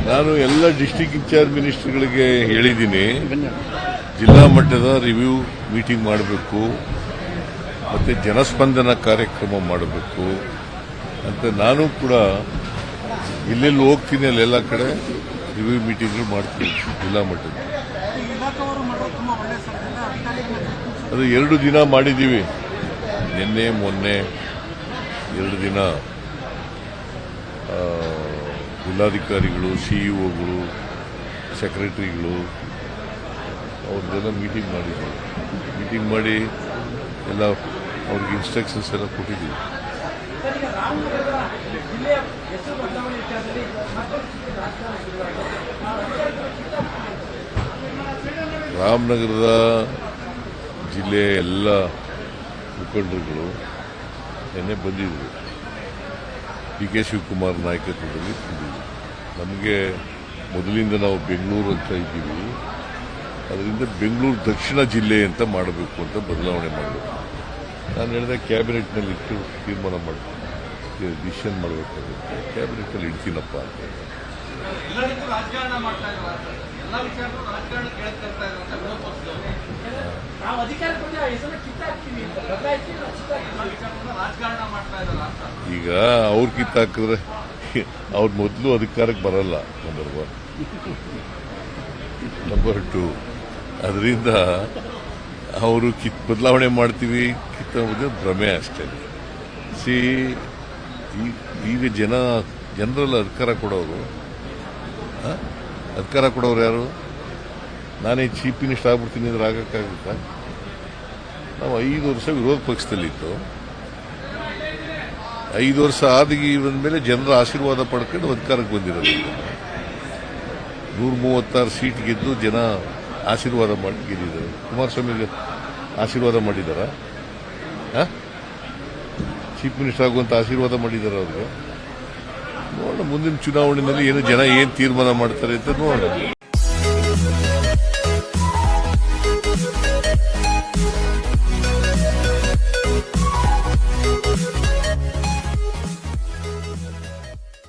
ನಾನು ಎಲ್ಲ district incharge ಮಿನಿಸ್ಟರ್ಗಳಿಗೆ ಹೇಳಿದ್ದೀನಿ, ಜಿಲ್ಲಾ ಮಟ್ಟದ ರಿವ್ಯೂ ಮೀಟಿಂಗ್ ಮಾಡಬೇಕು, ಮತ್ತೆ ಜನಸ್ಪಂದನ ಕಾರ್ಯಕ್ರಮ ಮಾಡಬೇಕು ಅಂತ. ನಾನು ಕೂಡ ಎಲ್ಲೆಲ್ಲಿ ಹೋಗ್ತೀನಿ ಅಲ್ಲೆಲ್ಲ ಕಡೆ ರಿವ್ಯೂ ಮೀಟಿಂಗ್ಗಳು ಮಾಡ್ತೀನಿ ಜಿಲ್ಲಾ ಮಟ್ಟದ. ಅದು 2 ದಿನ ಮಾಡಿದ್ದೀವಿ, ನಿನ್ನೆ ಮೊನ್ನೆ 2 ದಿನ ಜಿಲ್ಲಾಧಿಕಾರಿಗಳು, ಸಿಇಒಗಳು, ಸೆಕ್ರೆಟರಿಗಳು ಅವ್ರದ್ದೆಲ್ಲ ಮೀಟಿಂಗ್ ಮಾಡಿದ್ದೀವಿ. ಮೀಟಿಂಗ್ ಮಾಡಿ ಎಲ್ಲ ಅವ್ರಿಗೆ ಇನ್ಸ್ಟ್ರಕ್ಷನ್ಸ್ ಎಲ್ಲ ಕೊಟ್ಟಿದ್ದೀವಿ. ರಾಮನಗರದ ಜಿಲ್ಲೆಯ ಎಲ್ಲ ಮುಖಂಡರುಗಳು ನಿನ್ನೆ ಬಂದಿದ್ರು. ಡಿ ಕೆ ಶಿವಕುಮಾರ್ ನಾಯಕತ್ವದಲ್ಲಿ ಬಂದಿದ್ರು. ನಮಗೆ ಮೊದಲಿಂದ ನಾವು ಬೆಂಗಳೂರು ಅಂತ ಇದ್ದೀವಿ, ಅದರಿಂದ ಬೆಂಗಳೂರು ದಕ್ಷಿಣ ಜಿಲ್ಲೆ ಅಂತ ಮಾಡಬೇಕು ಅಂತ ಬದಲಾವಣೆ ಮಾಡಬೇಕು. ನಾನು ಹೇಳಿದೆ ಕ್ಯಾಬಿನೆಟ್ನಲ್ಲಿ ಇಟ್ಟು ತೀರ್ಮಾನ ಮಾಡಬೇಕು, ಡಿಸಿಷನ್ ಮಾಡಬೇಕಾಗುತ್ತೆ, ಕ್ಯಾಬಿನೆಟ್ನಲ್ಲಿ ಇಡ್ತೀನಪ್ಪ ಅಂತ. ಈಗ ಅವ್ರು ಕಿತ್ತಾಕಿದ್ರೆ ಅವ್ರ ಮೊದಲು ಅಧಿಕಾರಕ್ಕೆ ಬರಲ್ಲ. ನಂಬರ್ 1. ನಂಬರ್ 2, ಅದರಿಂದ ಅವರು ಬದಲಾವಣೆ ಮಾಡ್ತೀವಿ ಕಿತ್ತ ಭ್ರಮೆ ಅಷ್ಟೇ. ಈಗ ಜನರಲ್ಲ ಅಧಿಕಾರ ಕೊಡೋರು. ಅಧಿಕಾರ ಕೊಡೋರು ಯಾರು? ನಾನೇ ಚೀಫ್ ಮಿನಿಸ್ಟರ್ ಆಗ್ಬಿಡ್ತೀನಿ ಅಂದ್ರೆ ಆಗಕ್ಕಾಗುತ್ತಾ? ನಾವು 5 ವರ್ಷ ವಿರೋಧ ಪಕ್ಷದಲ್ಲಿತ್ತು. 5 ವರ್ಷ ಆದಿಗೆ ಬಂದ್ಮೇಲೆ ಜನರ ಆಶೀರ್ವಾದ ಪಡ್ಕೊಂಡು ಅಧಿಕಾರಕ್ಕೆ ಬಂದಿರೋದು. 136 ಸೀಟ್ ಗೆದ್ದು ಜನ ಆಶೀರ್ವಾದ ಮಾಡಿ ಗೆದ್ದಿದ್ದಾರೆ. ಕುಮಾರಸ್ವಾಮಿಗೆ ಆಶೀರ್ವಾದ ಮಾಡಿದಾರ? ಚೀಫ್ ಮಿನಿಸ್ಟರ್ ಆಗುವಂತ ಆಶೀರ್ವಾದ ಮಾಡಿದಾರ ಅವ್ರಿಗೆ? ನೋಡೋಣ ಮುಂದಿನ ಚುನಾವಣೆಯಲ್ಲಿ ಜನ ಏನು ತೀರ್ಮಾನ ಮಾಡ್ತಾರೆ ಅಂತ ನೋಡೋಣ.